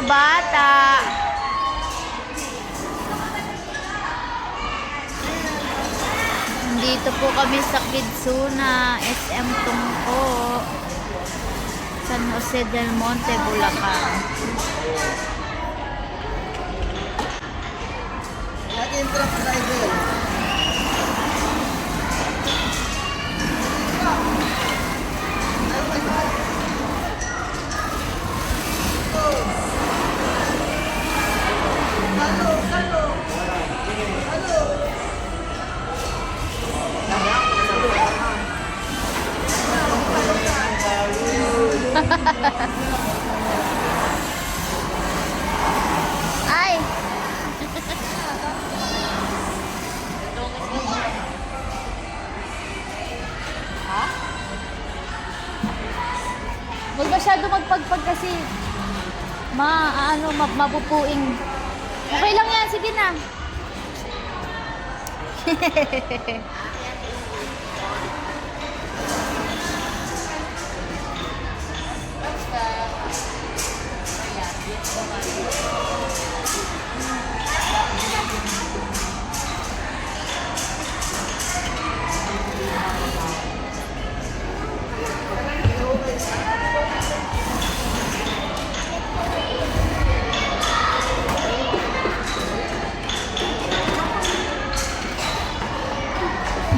bata. Dito po kami sa Kidsuna, SM Tungko, San Jose del Monte, Bulacan. Ating truck driver. Ay! Ha? Huwag masyado magpagpag kasi mapupuing. Okay lang yan, sige na.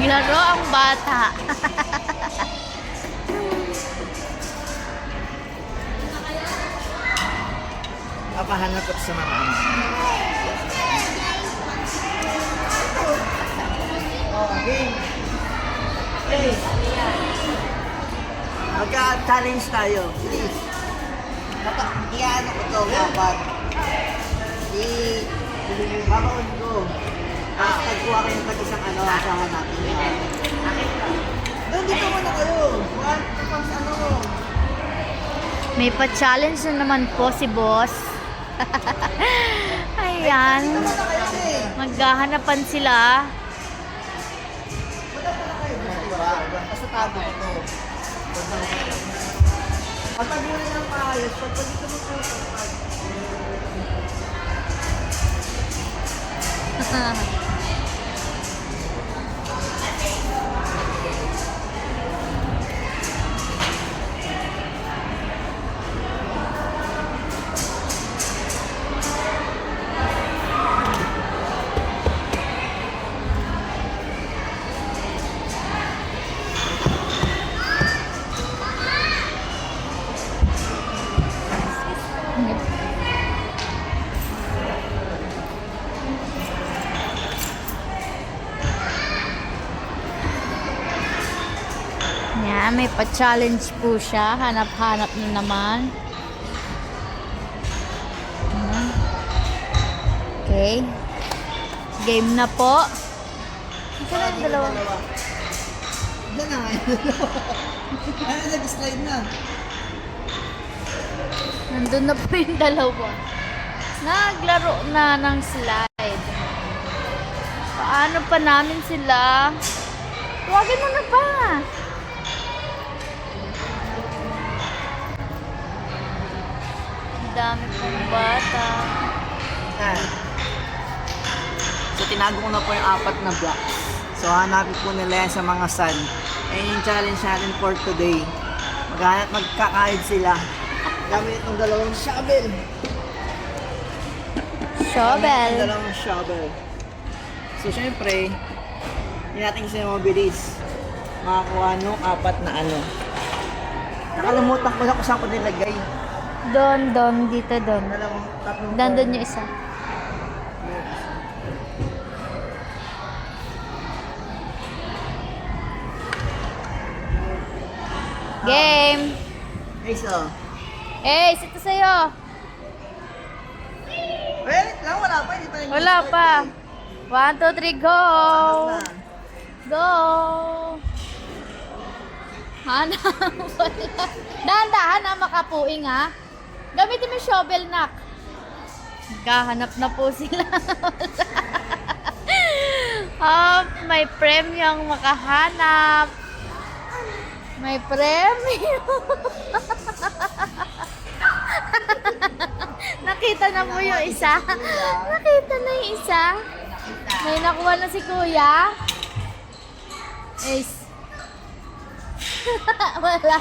Laro ang bata. Papahanap ko sa mga ano. Oh, game. Hey. Magka-challenge tayo. Please. Iyan ko to, dapat. Babaon ko. Pagkuha kayo ng isang ano, asahan natin. Doon, dito muna kayo. May pa-challenge na naman po si boss. Ayan. Maghahanapan sila. Basta tabi ko to. Pagtabi mo ng maayos, pag dito mo po. Yan, may pa-challenge po siya. Hanap-hanap na naman. Okay. Game na po. Ito na yung dalawa. Diyan na nga yung dalawa. Ay, nag-slide na. Nandun na po yung dalawa. Naglaro na ng slide. Paano pa namin sila? Huwagin mo na pa. Dami pong bata. So, tinago ko na po yung 4 na blocks. So, hanapin po nila yan sa mga sand. Ayun yung challenge natin for today. Magkakahid sila. Gamit itong dalawang shovel. Shovel. Gamit dalawang shovel. So, syempre, hindi natin kasi mabilis makakuha nung 4 na ano. Nakalimutan ko na kung saan ko nilagay. Doon, dito, doon. Tatlong Nandun yung isa. Game! Hey, so. Eh, ito sa'yo. Wait lang, wala pa. Hindi pa rin Wala pa. 1, 2, 3, go! Go! Hanap. Dahan-dahan na makapuing ha. Gamitin mo yung shovel, nak. Gahanap na po sila. May premyong makahanap. May premyo. Nakita na po yung isa. Nakita na yung isa. May nakuha na si Kuya. Ace. Wala.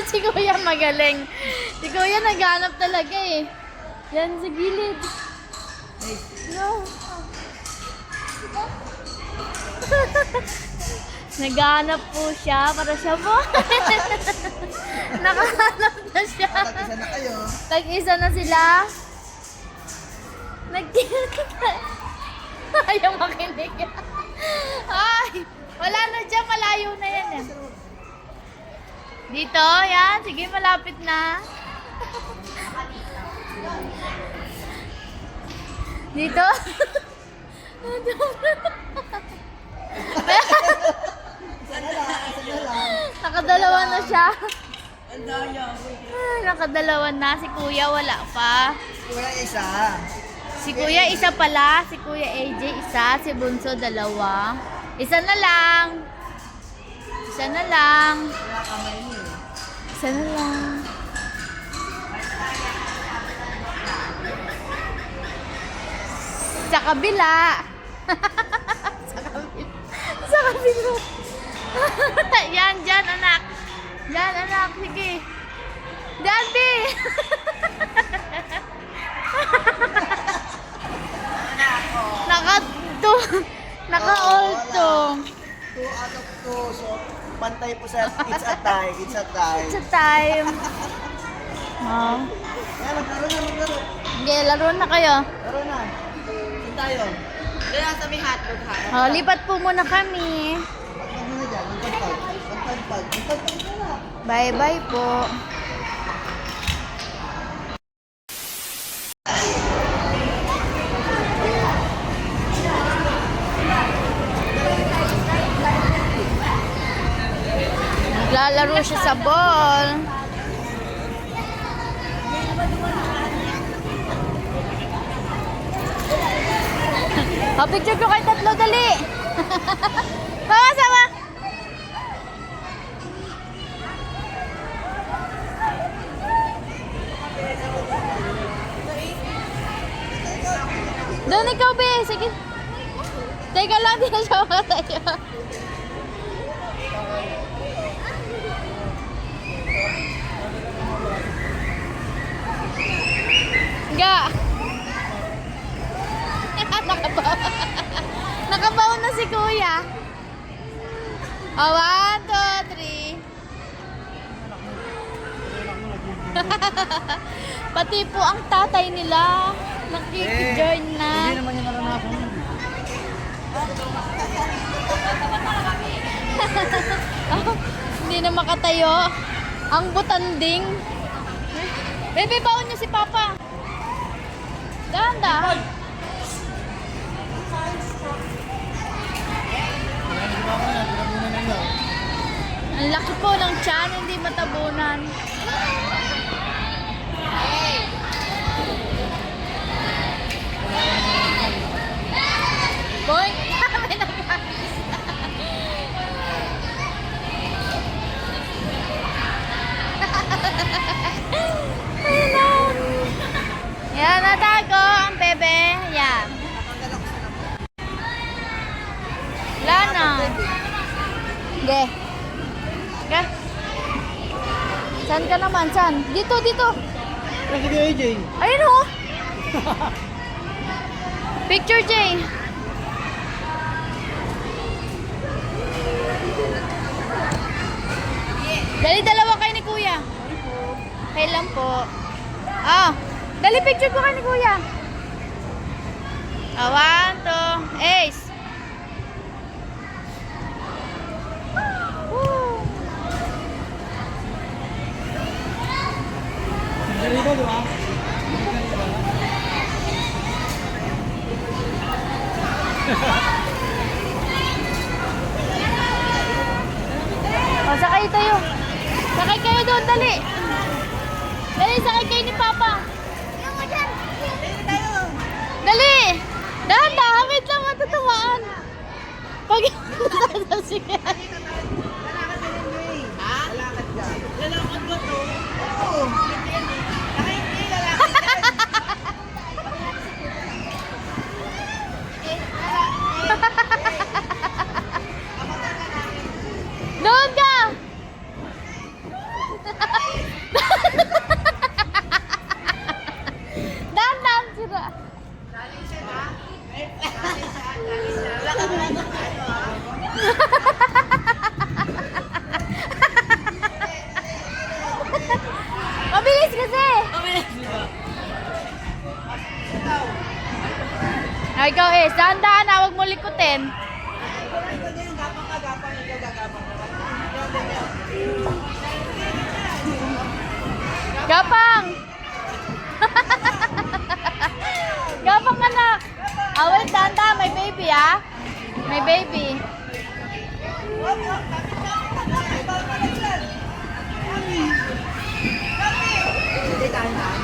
Si Kuya magaling. Si Kuya naghanap talaga eh. Yan sa gilid. No. Naghanap po siya para siya po. Nakahanap na siya. Tag-isa na kayo. Tag-isa na sila. Ayaw makinig. Ay, wala na dyan. Malayo na yan eh. Dito, yan. Sige, malapit na. Dito. Nakadalawa na siya. Nakadalawa na. Si Kuya wala pa. Kuya isa. Si Kuya isa pala. Si Kuya AJ isa. Si Bunso dalawa. Isa na lang. Isa na lang. Kaya kamay niyo. Isa na lang. Sa kabila. Sa kabila. Sa kabila. Yan, dyan anak. Dyan anak, sige. Dyan, Bi. Naka-ultong. 2 out of 2. So, pantay po sa it's a tie. It's a tie. Sa time. Oh. Kaya maglaro na, maglaro. Okay, laro na kayo. Laro na. Saan tayo? Doon na sa may hotdog ha. Oh, lipat po muna kami. Pagpag mo na dyan. Magpagpag. Magpagpag. Magpagpag ka na. Bye-bye po. Naglalaro siya sa ball. Oh, picture ko kayo tatlo, dali. Sama, sama. Doon ikaw, be. Sige. Teka lang, di na siya makatayo. Nga. Nakabaw. Nakabaw na si Kuya. Oh, 1, 2, 3. Pati po ang tatay nila. Nakikijoin na. Hindi naman yung naranasan mo. Hindi na makatayo. Ang butanding. Bebe, baon niyo si Papa. Ganda. Ang laki po ng tiyan, hindi matabunan. Boy, may nagpapis. Yan, natago ang bebe. Yan. Wala na. Ge. Ge. Saan ka naman? Saan? Dito, dito. Sige, AJ. Ayun o. Picture, Jay. Dali, dalawa kayo ni Kuya. Okay lang po. Ah, dali picture ko kayo ni Kuya. 1, 2, ace. Woo. Dali ba, di ba? O, sakay tayo. Sakay kayo doon, dali. Dali, sakay kayo ni Papa. Dali! Dahan-dahan, wait lang, matatamaan. Pag... Sige. ikaw eh. Dahan-dahan na, huwag mo likutin. Gapang! Gapang anak! Ah, wait, dahan-dahan. May baby ah. May baby.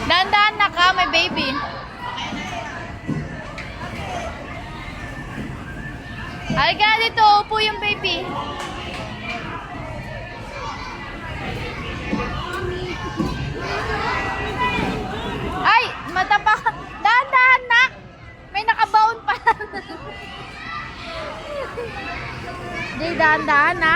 Dahan-dahan na ka, may baby. Halika dito, upo yung baby. Ay, matapa. Dahan-dahan na. May nakabaon pa. Di, dahan-dahan na.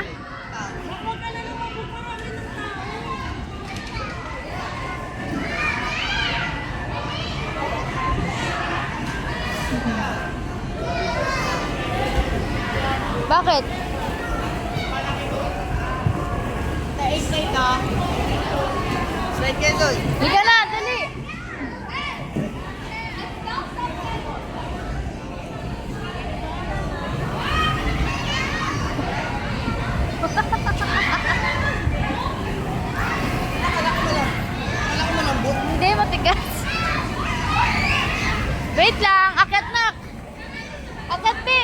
Bakit? Slide ka. Slide kayo doon. Higa na, dali. Hindi, matigas. Wait lang, akyat na. Akyat, Pi.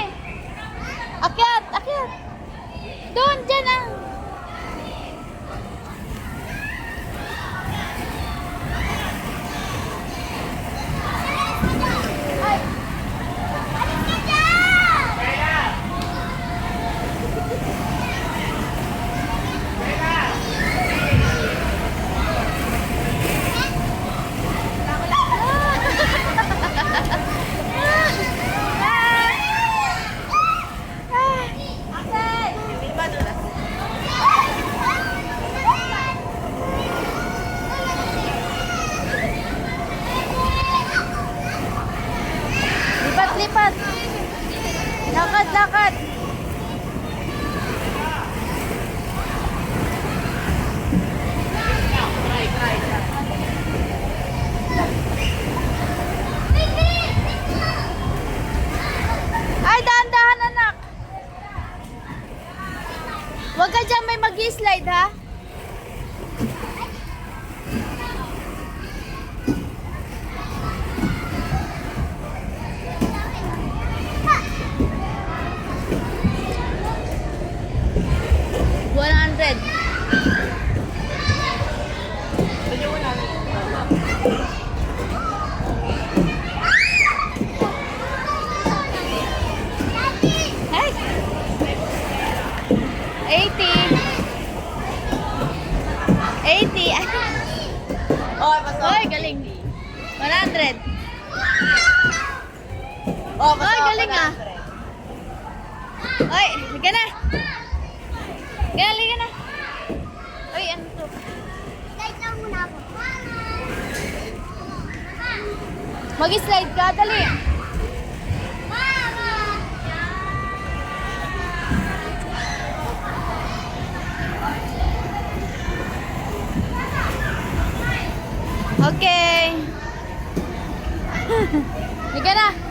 Akyat, akyat. Doon, dyan ah. Ay. Lipat, lipat. Lakad, lakad. Ay, dahan-dahan anak. Huwag ka dyan, may mag-slide ha. Hey! 80. 80. Oh, basta. Oy, galing. 100. Oh, Oy, galing ah. Oy, liga na. Liga na. Oy, ano to? Slide lang muna ako. Mag-slide ka, dali. Mama! Okay. Liga na.